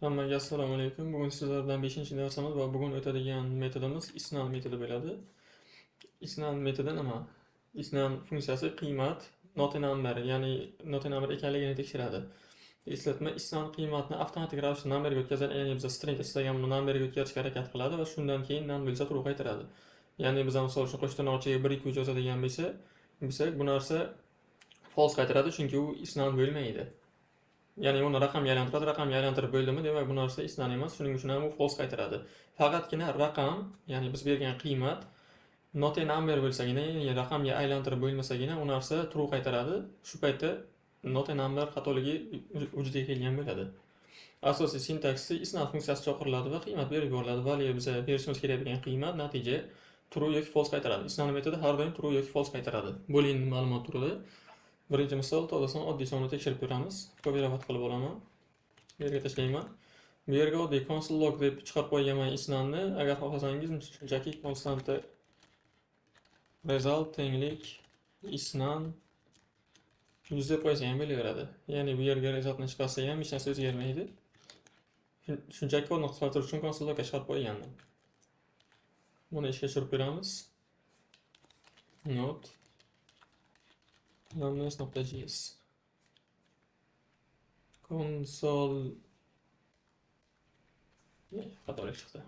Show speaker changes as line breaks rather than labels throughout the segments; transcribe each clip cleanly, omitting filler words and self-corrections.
Hammaga assalomu alaykum. Bugun sizlar bilan 5-darsimiz va bugun o'tadigan metodimiz isnan metodi bo'ladi. Isnan metodi nima? Isnan funksiyasi qiymat not number, ya'ni not number ekanligini tekshiradi. Eslatma, isnan qiymatni avtomatik ravishda numberga o'tkazadi, ya'ni biz string istagan numberga o'tkazishga harakat qiladi va shundan keyin none bo'lsa true qaytaradi. Ya'ni biz misol uchun qo'shtirnoqchiga 1 2 3 yozadigan bo'lsak, bu narsa false qaytaradi, chunki u isnan bo'lmaydi. Ya'ni uni raqamga aylantiradi, raqamga aylantirib bo'ldimi, demak bu narsa isnan emas, shuning uchun ham u false qaytaradi. Faqatgina raqam, ya'ni biz bergan qiymat not a number bo'lsagina, ya'ni raqamga aylantirib bo'lmasagina u narsa true qaytaradi. Shu paytda not a number xatoligi vujudga kelgan bo'ladi. Asosiy sintaksi isnan funksiyasi chaqiriladi va qiymat berib yuboriladi. Value biza berishimiz kerak bo'lgan qiymat natija true yoki false qaytaradi. Isnan metodi har doim true yoki false qaytaradi. Boolean ma'lumot turida. Birinchi misol, to'g'risan oddiy sonni tekshirib ko'ramiz. Kopiyovat qilib olaman. Bu yerga tashlayman. Bu yerga oddiy console log deb chiqarib qo'yganman isnanni. Agar xohlasangiz, shunchaki konstanta result tenglik isnan 100 deb qo'ysa ham bo'laveradi. Ya'ni bu yerga resultni chiqarsa ham hech narsa o'zgarmaydi. Shunchaki kodni qisqartirish uchun console logga chiqarib qo'ygandim. Buni ishga tushirib ko'ramiz. Not numbers.js console xatolik chiqdi.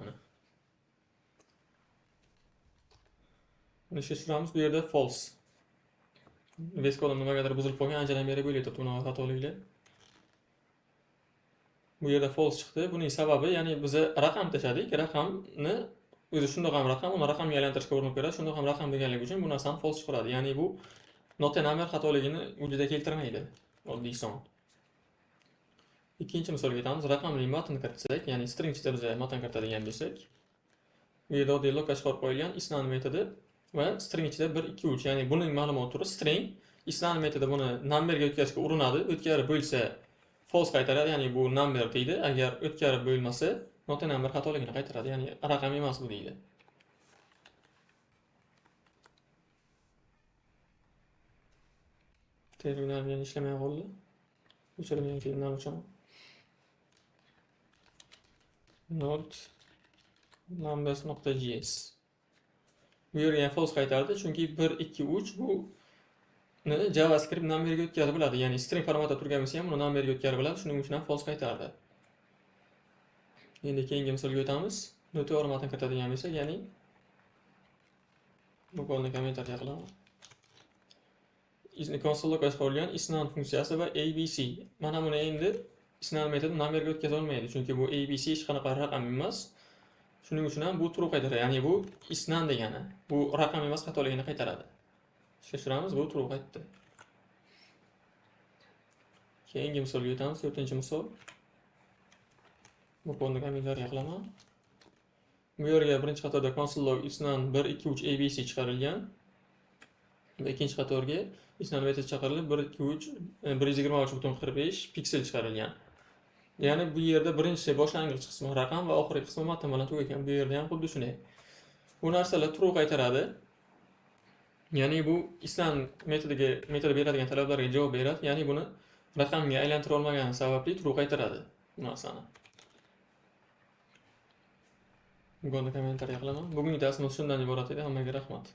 Buni ishga tushiramiz. Bu yerda false. Base kodim nimagadir buzilib qolgan, anchadan beri bo'layapti bunaqa xatoliklar. Bu yerda false chiqdi. Buning sababi, ya'ni biz raqam tashadik. Raqamni o'zi shundoq ham raqam, uni raqamga aylantirishga urinib ko'radi. Shundoq ham raqam bo'lganligi uchun bu narsani false chiqaradi. Ya'ni bu not a number xatoligini vujudga keltirmaydi. Oddiy son. Ikkinchi misolga o'tamiz. Raqamli matn kiritsak, ya'ni string ichida biz matn kiritadigan bo'lsak, bu yerda oddiy log chiqarib qo'yilgan isnan metodi va string ichida 1 2 3, ya'ni buning ma'lumot turi string. Isnan metodi buni numberga o'tkazishga urinadi. O'tkarib bo'lsa false qaytaradi, ya'ni bu number deydi. Agar o'tkarib bo'lmasa not a number xatoligini qaytaradi, ya'ni raqam emas bu deydi. Terminal bilan ishlamay qoldi. O'chirmay keyin o'chaman. Not numbers.js. Bu yerga false qaytardi, chunki 1 2 3 bu JavaScript numberga o'tkazib bo'ladi. Ya'ni string formatda turgan bo'lsa ham uni numberga o'tkazib bo'ladi, shuning uchun ham false qaytardi. Endi keyingi misolga o'tamiz. Noto'g'ri matn kiritadigan bo'lsak, ya'ni bu kodni kommentariya qilaman. Console log qo'yilgan isnan funksiyasi va abc. Mana buni endi isnan metodi numberga o'tkaza olmaydi, chunki bu abc hech qanaqa raqam emas. Shuning uchun ham bu true qaytaradi. Ya'ni bu isnan degani, bu raqam emas, xatoligini qaytaradi. Ishga tushiramiz, bu true qaytdi. Keyingi misolga o'tamiz, 4-misol. Bu kodni kommentariya qilaman. Bu yerga birinchi qatorda console log isnan 1 2 3 abc chiqarilgan. Va ikkinchi qatorga isnan metod chaqirilib 1 2 3 123.45 piksel chiqarilgan. Ya'ni bu yerda birinchi boshlang'ich qismi raqam va oxirgi qismi matn bilan tugagan. Bu yerda ham xuddi shunday. Bu narsalar true qaytaradi. Ya'ni bu isnan metodi beradigan talablarga javob beradi. Ya'ni buni raqamga aylantira olmagani sababli true qaytaradi bu narsani. Bugungi kommentariya qilaman. Bugungi darsimiz shundan iborat edi. Hammaga rahmat.